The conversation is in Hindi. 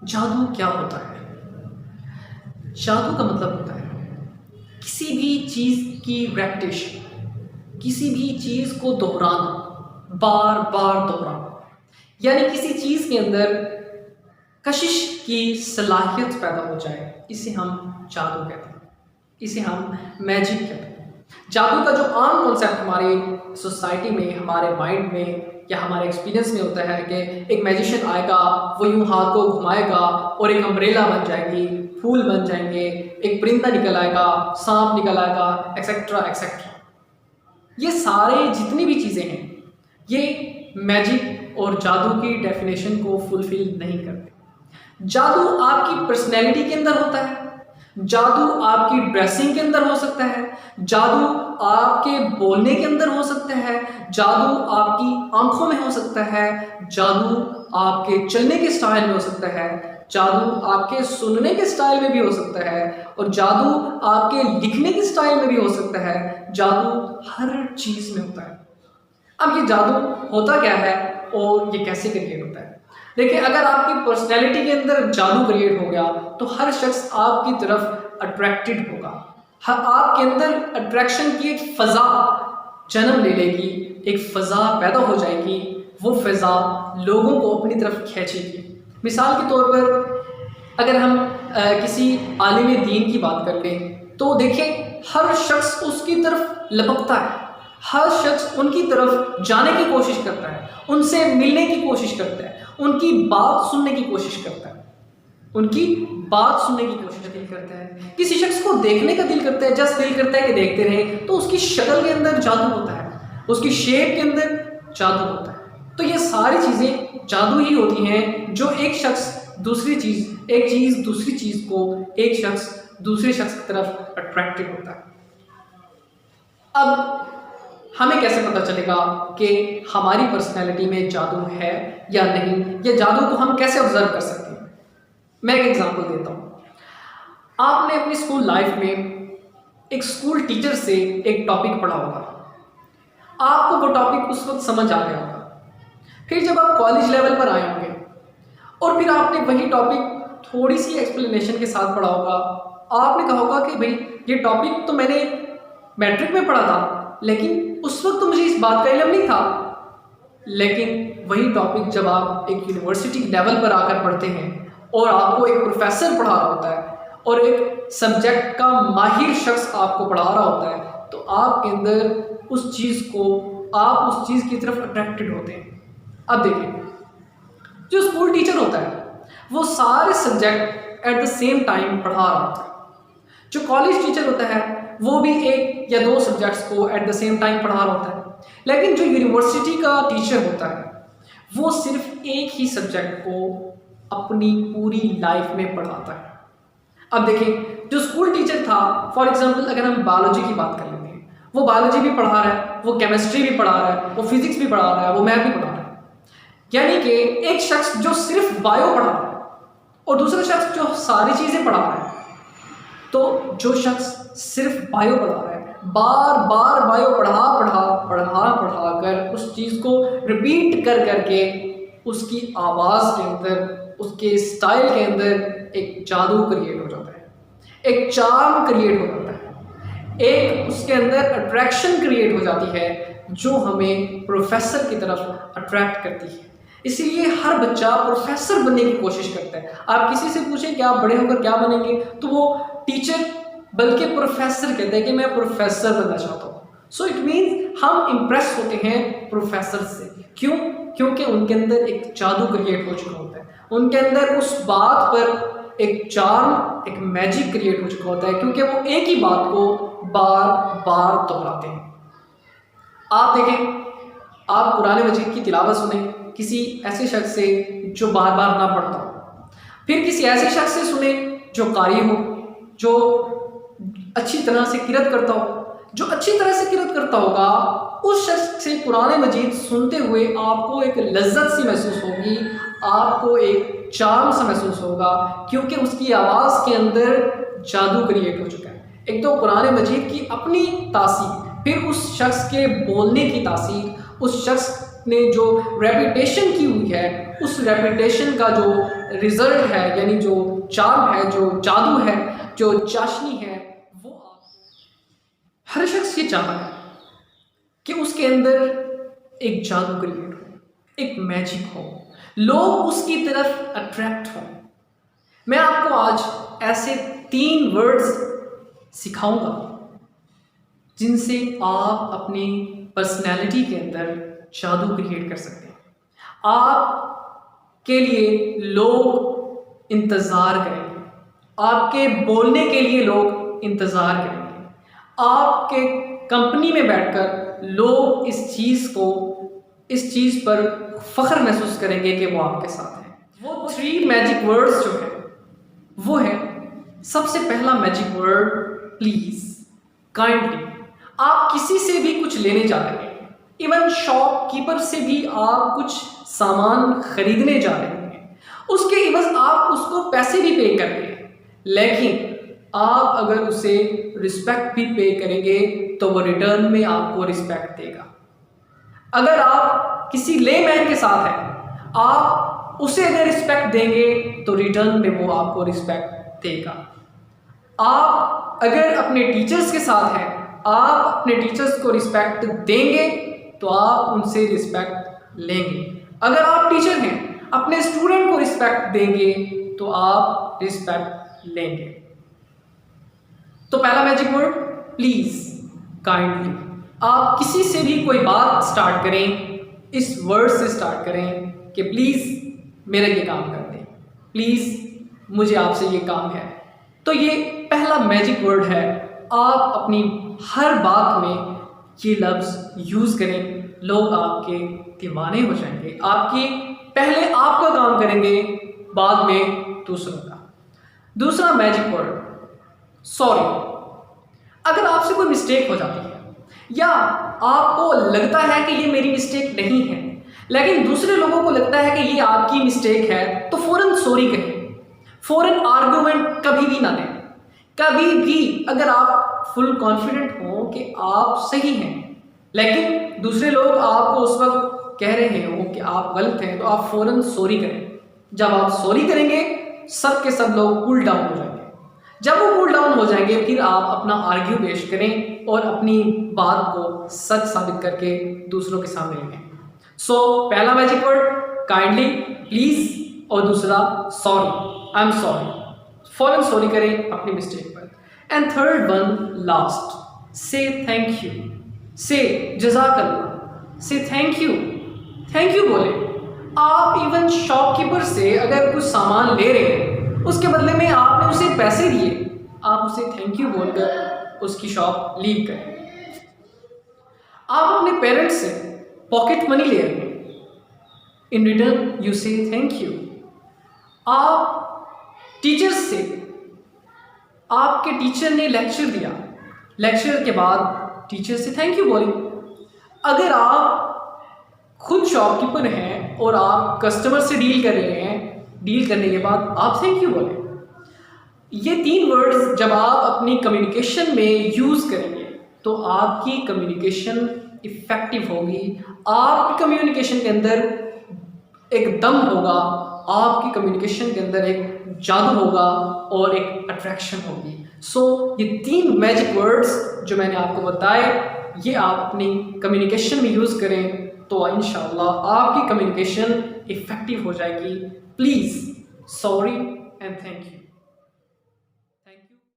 जादू क्या होता है? जादू का मतलब होता है किसी भी चीज़ की रेपिटेशन, किसी भी चीज़ को दोहराना, बार बार दोहराना, यानी किसी चीज़ के अंदर कशिश की सलाहियत पैदा हो जाए, इसे हम जादू कहते हैं, इसे हम मैजिक कहते हैं। जादू का जो आम कॉन्सेप्ट हमारे सोसाइटी में, हमारे माइंड में या हमारे एक्सपीरियंस में होता है कि एक मैजिशियन आएगा, वो यूं हाथ को घुमाएगा और एक अम्ब्रेला बन जाएगी, फूल बन जाएंगे, एक परिंदा निकल आएगा, सांप निकल आएगा, एक्सेट्रा एक्सेट्रा। ये सारे जितनी भी चीज़ें हैं, ये मैजिक और जादू की डेफिनेशन को फुलफिल नहीं करते। जादू आपकी पर्सनैलिटी के अंदर होता है, जादू आपकी ड्रेसिंग के अंदर हो सकता है, जादू आपके बोलने के अंदर हो सकता है, जादू आपकी आंखों में हो सकता है, जादू आपके चलने के स्टाइल में हो सकता है, जादू आपके सुनने के स्टाइल में भी हो सकता है, और जादू आपके लिखने के स्टाइल में भी हो सकता है। जादू हर चीज़ में होता है। अब ये जादू होता क्या है और ये कैसे क्रिएट होता है? देखिए, अगर आपकी पर्सनैलिटी के अंदर जादू क्रिएट हो गया तो हर शख्स आपकी तरफ अट्रैक्टेड होगा, आपके अंदर अट्रैक्शन की एक फ़ज़ा जन्म ले लेगी, एक फ़ज़ा पैदा हो जाएगी, वो फ़ज़ा लोगों को अपनी तरफ खींचेगी। मिसाल के तौर पर अगर हम किसी आलिम दीन की बात कर लें तो देखें, हर शख्स उसकी तरफ लपकता है, हर शख्स उनकी तरफ जाने की कोशिश करता है, उनसे मिलने की कोशिश करता है, उनकी बात सुनने की कोशिश करता है, उनकी बात सुनने की कोशिश दिल करता है। किसी शख्स को देखने का दिल करता है, जस्ट दिल करता है कि देखते रहें, तो उसकी शक्ल के अंदर जादू होता है, उसकी शेप के अंदर जादू होता है। तो ये सारी चीज़ें जादू ही होती हैं जो एक शख्स दूसरी चीज़, एक चीज़ दूसरी चीज़ को, एक शख्स दूसरे शख्स की तरफ अट्रैक्टेड होता है। अब हमें कैसे पता चलेगा कि हमारी पर्सनैलिटी में जादू है या नहीं, या जादू को हम कैसे ऑब्जर्व कर सकते हैं? मैं एक एग्जांपल देता हूँ। आपने अपनी स्कूल लाइफ में एक स्कूल टीचर से एक टॉपिक पढ़ा होगा, आपको वो टॉपिक उस वक्त समझ आ गया होगा। फिर जब आप कॉलेज लेवल पर आए होंगे और फिर आपने वही टॉपिक थोड़ी सी एक्सप्लेनेशन के साथ पढ़ा होगा, आपने कहा होगा कि भाई ये टॉपिक तो मैंने मैट्रिक में पढ़ा था, लेकिन उस वक्त तो मुझे इस बात का इल्म नहीं था। लेकिन वही टॉपिक जब आप एक यूनिवर्सिटी लेवल पर आकर पढ़ते हैं और आपको एक प्रोफेसर पढ़ा रहा होता है और एक सब्जेक्ट का माहिर शख्स आपको पढ़ा रहा होता है, तो आपके अंदर उस चीज़ को, आप उस चीज़ की तरफ अट्रैक्टेड होते हैं। अब देखिए, जो स्कूल टीचर होता है वो सारे subject at the same time पढ़ा रहा होता है। जो कॉलेज टीचर होता है वो भी एक या दो सब्जेक्ट्स को एट द सेम टाइम पढ़ा रहा होता है। लेकिन जो यूनिवर्सिटी का टीचर होता है वो सिर्फ एक ही सब्जेक्ट को अपनी पूरी लाइफ में पढ़ाता है। अब देखिए, जो स्कूल टीचर था, फॉर एग्जांपल अगर हम बायोलॉजी की बात कर लेते हैं, वो बायोलॉजी भी पढ़ा रहा है, वो केमिस्ट्री भी पढ़ा रहा है, वो फिजिक्स भी पढ़ा रहा है, वो मैथ भी पढ़ा रहा है। यानी कि एक शख्स जो सिर्फ बायो पढ़ा रहा है और दूसरा शख्स जो सारी चीज़ें पढ़ा रहा है, तो जो शख्स सिर्फ बायो पढ़ा रहा है, बार बार बायो पढ़ा कर उस चीज़ को रिपीट कर करके उसकी आवाज़ के अंदर, उसके स्टाइल के अंदर एक जादू क्रिएट हो जाता है, एक चार्म क्रिएट हो जाता है, एक उसके अंदर अट्रैक्शन क्रिएट हो जाती है जो हमें प्रोफेसर की तरफ अट्रैक्ट करती है। इसीलिए हर बच्चा प्रोफेसर बनने की कोशिश करता है। आप किसी से पूछें कि आप बड़े होकर क्या बनेंगे, तो वो टीचर बल्कि प्रोफेसर कहते हैं कि मैं प्रोफेसर बनना चाहता हूँ। सो इट मीन्स हम इम्प्रेस होते हैं प्रोफेसर से। क्यों? क्योंकि उनके अंदर एक जादू क्रिएट हो चुका होता है, उनके अंदर उस बात पर एक चार्म, एक मैजिक क्रिएट हो चुका होता है, क्योंकि वो एक ही बात को बार बार दोहराते हैं। आप देखें, आप कुरान मजीद की तिलावत सुने किसी ऐसे शख्स से जो बार बार ना पढ़ता हो, फिर किसी ऐसे शख्स से सुने जो कारी हो, जो अच्छी तरह से किरत करता हो। जो अच्छी तरह से किरत करता होगा, उस शख्स से कुरान मजीद सुनते हुए आपको एक लज्जत सी महसूस होगी, आपको एक चार्म सा महसूस होगा, क्योंकि उसकी आवाज़ के अंदर जादू क्रिएट हो चुका है। एक तो कुरान मजीद की अपनी तासीर, फिर उस शख्स के बोलने की तासीर, उस शख्स ने जो रेपुटेशन की हुई है, उस रेपुटेशन का जो रिजल्ट है, यानी जो चार्म है, जो जादू है, जो चाशनी है, वो हर शख्स ये चाहता है कि उसके अंदर एक जादू क्रिएट हो, एक मैजिक हो, लोग उसकी तरफ अट्रैक्ट हों। मैं आपको आज ऐसे 3 वर्ड्स सिखाऊंगा जिनसे आप अपनी पर्सनैलिटी के अंदर जादू क्रिएट कर सकते हैं। आपके लिए लोग इंतज़ार करेंगे, आपके बोलने के लिए लोग इंतज़ार करेंगे, आपके कंपनी में बैठकर लोग इस चीज़ पर फ़ख्र महसूस करेंगे कि वो आपके साथ हैं। वो 3 मैजिक वर्ड्स जो है वो है, सबसे पहला मैजिक वर्ड प्लीज़, काइंडली। आप किसी से भी कुछ लेने जा रहे हैं, इवन शॉपकीपर से भी आप कुछ सामान खरीदने जा रहे हैं, उसके इवज़ आप उसको पैसे भी पे कर रहे हैं, लेकिन आप अगर उसे रिस्पेक्ट भी पे करेंगे तो वो रिटर्न में आपको रिस्पेक्ट देगा। अगर आप किसी लेमैन के साथ हैं, आप उसे अगर रिस्पेक्ट देंगे तो रिटर्न में वो आपको रिस्पेक्ट देगा। आप अगर अपने टीचर्स के साथ हैं, आप अपने टीचर्स को रिस्पेक्ट देंगे तो आप उनसे रिस्पेक्ट लेंगे। अगर आप टीचर हैं, अपने स्टूडेंट को रिस्पेक्ट देंगे तो आप रिस्पेक्ट लेंगे। तो पहला मैजिक वर्ड प्लीज, काइंडली। आप किसी से भी कोई बात स्टार्ट करें, इस वर्ड से स्टार्ट करें कि प्लीज मेरा ये काम कर दें, प्लीज मुझे आपसे ये काम है। तो ये पहला मैजिक वर्ड है। आप अपनी हर बात में ये लफ्ज़ यूज़ करें, लोग आपके दीवाने हो जाएंगे। आपकी पहले आपका काम करेंगे, बाद में दूसरों का। दूसरा मैजिक वर्ड सॉरी। अगर आपसे कोई मिस्टेक हो जाती है या आपको लगता है कि ये मेरी मिस्टेक नहीं है, लेकिन दूसरे लोगों को लगता है कि ये आपकी मिस्टेक है, तो फ़ौरन सॉरी कहें। फ़ौरन आर्गुमेंट कभी भी ना दें। कभी भी अगर आप फुल कॉन्फिडेंट हो कि आप सही हैं, लेकिन दूसरे लोग आपको उस वक्त कह रहे हो कि आप गलत हैं, तो आप फ़ौरन सॉरी करें। जब आप सॉरी करेंगे, सब के सब लोग कूल डाउन हो जाएंगे। जब वो कूल डाउन हो जाएंगे, फिर आप अपना आर्ग्यू पेश करें और अपनी बात को सच साबित करके दूसरों के सामने रखें। सो पहला मैजिक वर्ड काइंडली, प्लीज, और दूसरा सॉरी, आई एम सॉरी। फौरन सॉरी करें अपनी मिस्टेक पर। एंड थर्ड वन, लास्ट, से थैंक यू, से जज़ाकल्लाह, से थैंक यू बोले। आप इवन शॉपकीपर से अगर कुछ सामान ले रहे हैं, उसके बदले में आपने उसे पैसे दिए, आप उसे थैंक यू बोलकर उसकी शॉप लीव करें। आप अपने पेरेंट्स से पॉकेट मनी ले रहे हैं, इन रिटर्न यू से थैंक यू। आप टीचर्स से, आपके टीचर ने लेक्चर दिया, लेक्चर के बाद टीचर से थैंक यू बोलें। अगर आप खुद शॉपकीपर हैं और आप कस्टमर से डील कर रहे हैं, डील करने के बाद आप थैंक यू बोलें। ये 3 वर्ड्स जब आप अपनी कम्युनिकेशन में यूज़ करेंगे तो आपकी कम्युनिकेशन इफ़ेक्टिव होगी, आपकी कम्युनिकेशन के अंदर एक दम होगा, आपकी कम्युनिकेशन के अंदर एक जादू होगा और एक अट्रैक्शन होगी। सो ये 3 मैजिक वर्ड्स जो मैंने आपको बताए, ये आप अपनी कम्युनिकेशन में यूज़ करें तो इंशाअल्लाह आपकी कम्युनिकेशन इफ़ेक्टिव हो जाएगी। Please, sorry and thank you.